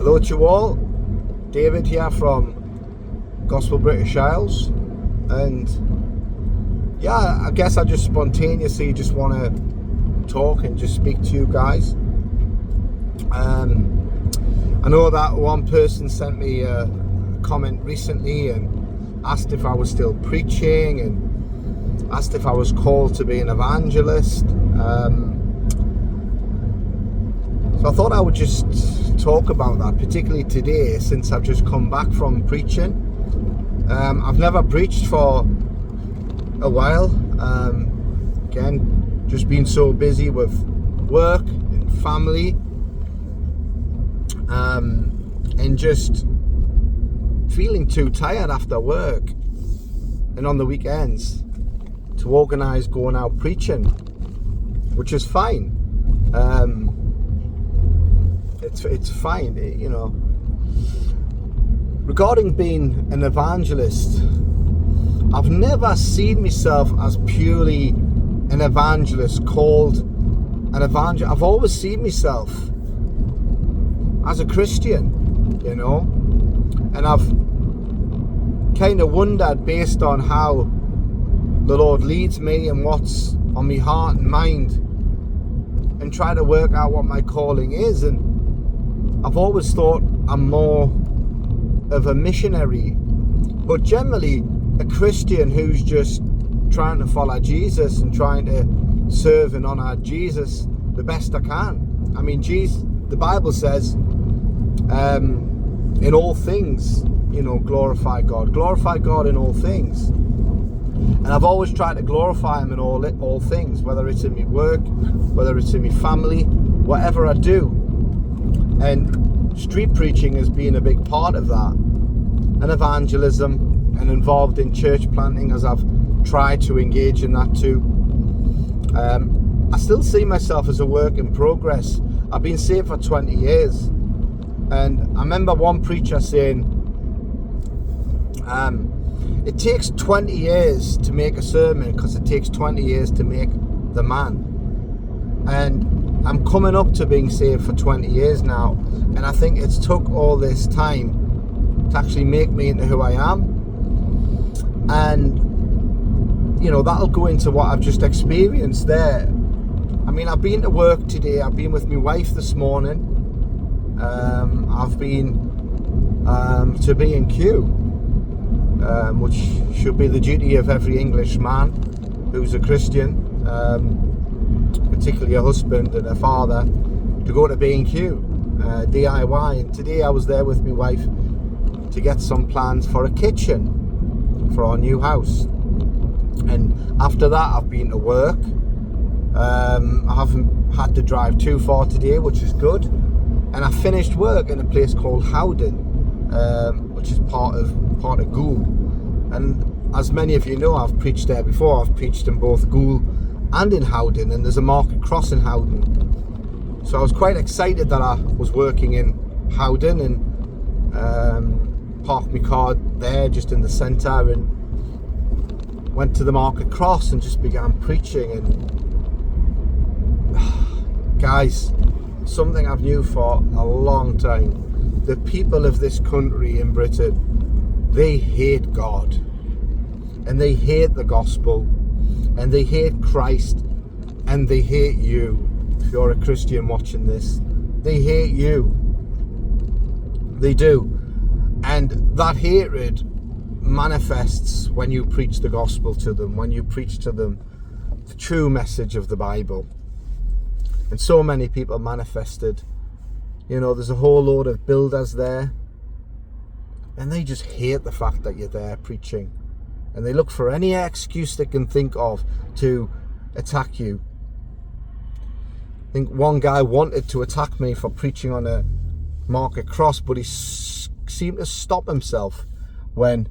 Hello to you all, David here from Gospel British Isles, and yeah, I guess I just spontaneously just want to talk and just speak to you guys. I know that one person sent me a comment recently and asked if I was still preaching and asked if I was called to be an evangelist. So I thought I would just talk about that, particularly today, since I've just come back from preaching. I've never preached for a while. Again, just been so busy with work and family, and just feeling too tired after work and on the weekends to organise going out preaching, which is fine. It's fine, you know. Regarding being an evangelist, I've never seen myself as purely an evangelist, called an evangelist. I've always seen myself as a Christian, you know, and I've kind of wondered, based on how the Lord leads me and what's on my heart and mind, and try to work out what my calling is. And I've always thought I'm more of a missionary, but generally a Christian who's just trying to follow Jesus and trying to serve and honour Jesus the best I can. I mean, the Bible says, in all things, you know, glorify God in all things. And I've always tried to glorify Him in all things, whether it's in my work, whether it's in my family, whatever I do. And street preaching has been a big part of that, and evangelism, and involved in church planting as I've tried to engage in that too. I still see myself as a work in progress. I've been saved for 20 years, and I remember one preacher saying, it takes 20 years to make a sermon because it takes 20 years to make the man. And I'm coming up to being saved for 20 years now, and I think it's took all this time to actually make me into who I am. And you know, that'll go into what I've just experienced there. I mean, I've been to work today, I've been with my wife this morning, I've been to B&Q, which should be the duty of every English man who's a Christian, particularly a husband and a father, to go to B&Q, DIY. And today I was there with my wife to get some plans for a kitchen for our new house. And after that I've been to work. I haven't had to drive too far today, which is good. And I finished work in a place called Howden, which is part of Goole. And as many of you know, I've preached there before. I've preached in both Goole and in Howden, and there's a market cross in Howden. So I was quite excited that I was working in Howden, and parked my car there just in the centre and went to the market cross and just began preaching. And guys, something I've knew for a long time: the people of this country in Britain, they hate God, and they hate the gospel, and they hate Christ, and they hate you. If you're a Christian watching this, they hate you. They do. And that hatred manifests when you preach the gospel to them, when you preach to them the true message of the Bible. And so many people manifested. You know, there's a whole load of builders there, and they just hate the fact that you're there preaching. And they look for any excuse they can think of to attack you. I think one guy wanted to attack me for preaching on a market cross, but he seemed to stop himself when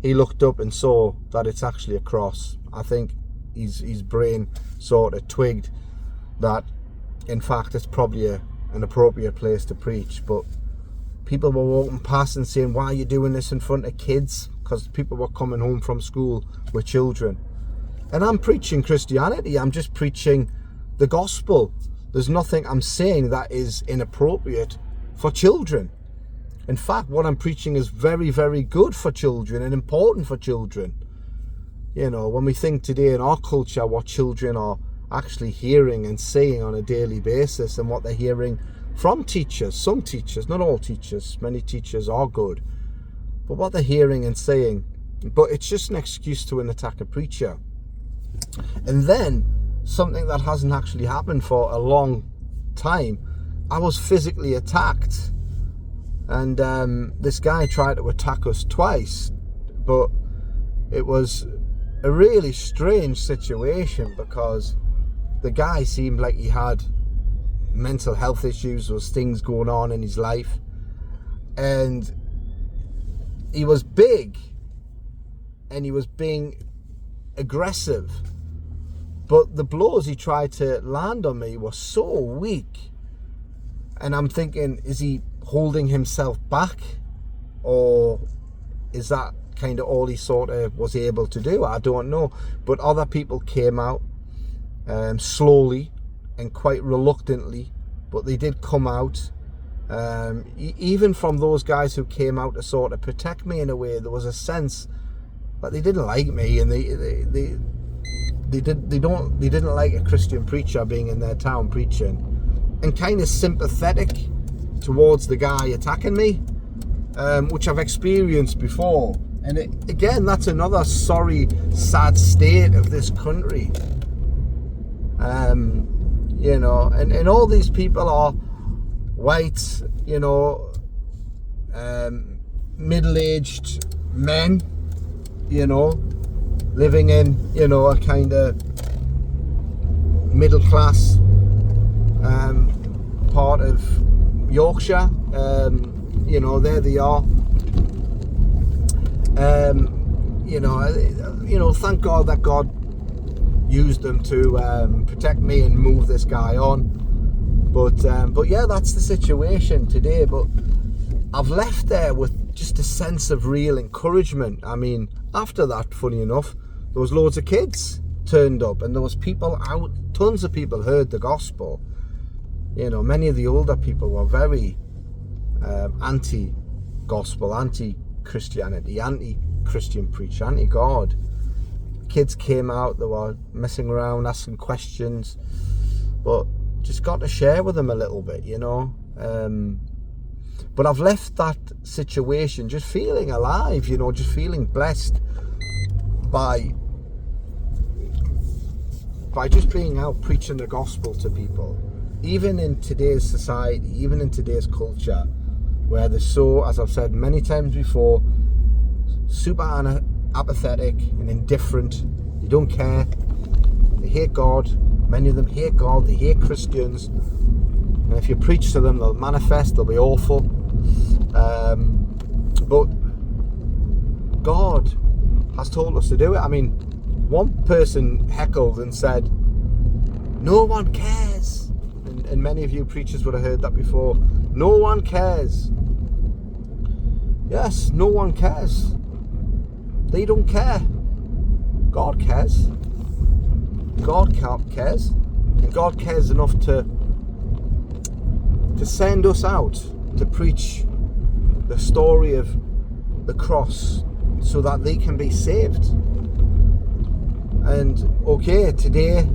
he looked up and saw that it's actually a cross. I think his brain sort of twigged that, in fact, it's probably an appropriate place to preach. But people were walking past and saying, "Why are you doing this in front of kids?" Because people were coming home from school with children. And I'm preaching Christianity. I'm just preaching the gospel. There's nothing I'm saying that is inappropriate for children. In fact, what I'm preaching is very, very good for children and important for children. You know, when we think today in our culture what children are actually hearing and saying on a daily basis, and what they're hearing from teachers, some teachers, not all teachers, many teachers are good, but what they're hearing and saying, but it's just an excuse to attack a preacher. And then something that hasn't actually happened for a long time, I was physically attacked, and this guy tried to attack us twice, but it was a really strange situation because the guy seemed like he had mental health issues. There was things going on in his life, and he was big and he was being aggressive, but the blows he tried to land on me were so weak, and I'm thinking, is he holding himself back, or is that kind of all he sort of was able to do? I don't know. But other people came out slowly and quite reluctantly, but they did come out. Even from those guys who came out to sort of protect me in a way, there was a sense that they didn't like me, and they didn't like a Christian preacher being in their town preaching, and kind of sympathetic towards the guy attacking me, which I've experienced before. And again, that's another sorry, sad state of this country. You know, and all these people are white, you know, middle-aged men, you know, living in, you know, a kind of middle class part of Yorkshire. You know, there they are. You know, thank God that God used them to protect me and move this guy on. But yeah, that's the situation today. But I've left there with just a sense of real encouragement. I mean, after that, funny enough, there was loads of kids turned up, and there was people out. Tons of people heard the gospel. You know, many of the older people were very anti-gospel, anti-Christianity, anti-Christian preach, anti-God. Kids came out, they were messing around, asking questions, but just got to share with them a little bit, you know. But I've left that situation just feeling alive, you know, just feeling blessed by just being out preaching the gospel to people, even in today's society, even in today's culture, where they're so, as I've said many times before, super apathetic and indifferent. They don't care. They hate God. Many of them hate God. They hate Christians. And if you preach to them, they'll manifest. They'll be awful. But God has told us to do it. I mean, one person heckled and said, "No one cares." And many of you preachers would have heard that before. No one cares. Yes, no one cares. They don't care. God cares. God cares. And God cares enough to send us out to preach the story of the cross so that they can be saved. And okay, today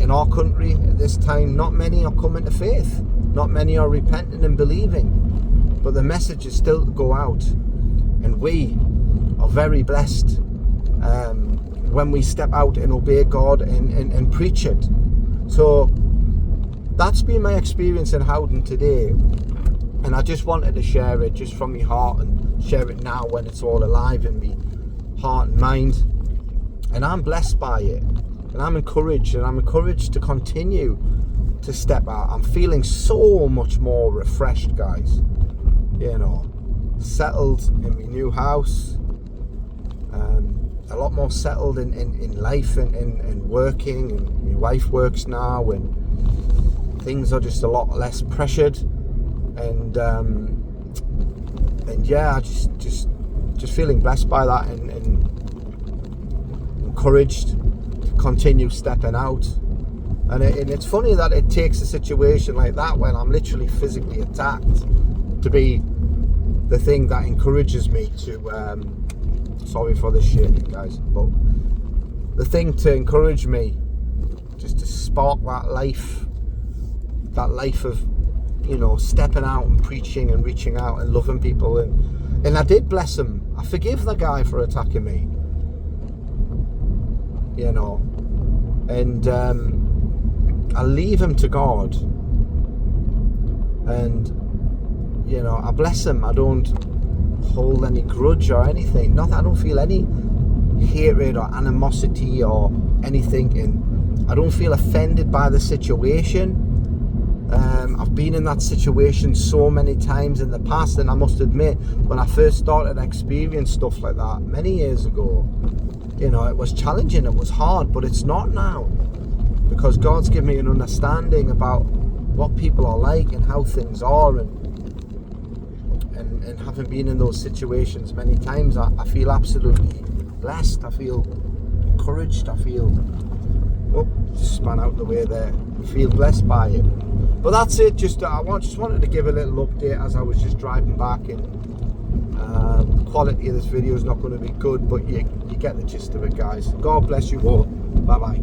in our country at this time, not many are coming to faith. Not many are repenting and believing. But the message is still to go out. And we are very blessed when we step out and obey God and preach it. So that's been my experience in Howden today. And I just wanted to share it just from my heart, and share it now when it's all alive in me heart and mind. And I'm blessed by it. And I'm encouraged, to continue to step out. I'm feeling so much more refreshed, guys. You know, settled in my new house. A lot more settled in life and working. And my wife works now, and things are just a lot less pressured. And yeah, just feeling blessed by that, and encouraged to continue stepping out. And it's funny that it takes a situation like that, when I'm literally physically attacked, to be the thing that encourages me to sorry for the shaking, guys, but the thing to encourage me, just to spark that life of, you know, stepping out and preaching and reaching out and loving people. And I did bless him. I forgive the guy for attacking me, you know, and I leave him to God, and, you know, I bless him. I don't hold any grudge or anything. Nothing. I don't feel any hatred or animosity or anything, and I don't feel offended by the situation. I've been in that situation so many times in the past, and I must admit, when I first started to experience stuff like that many years ago, you know, it was challenging, it was hard, but it's not now, because God's given me an understanding about what people are like and how things are, and having been in those situations many times, I feel absolutely blessed. I feel encouraged. I feel, oh, just span out the way there. I feel blessed by it. But that's it. Just wanted to give a little update as I was just driving back, and the quality of this video is not going to be good, but you get the gist of it, guys. God bless you all. Bye bye.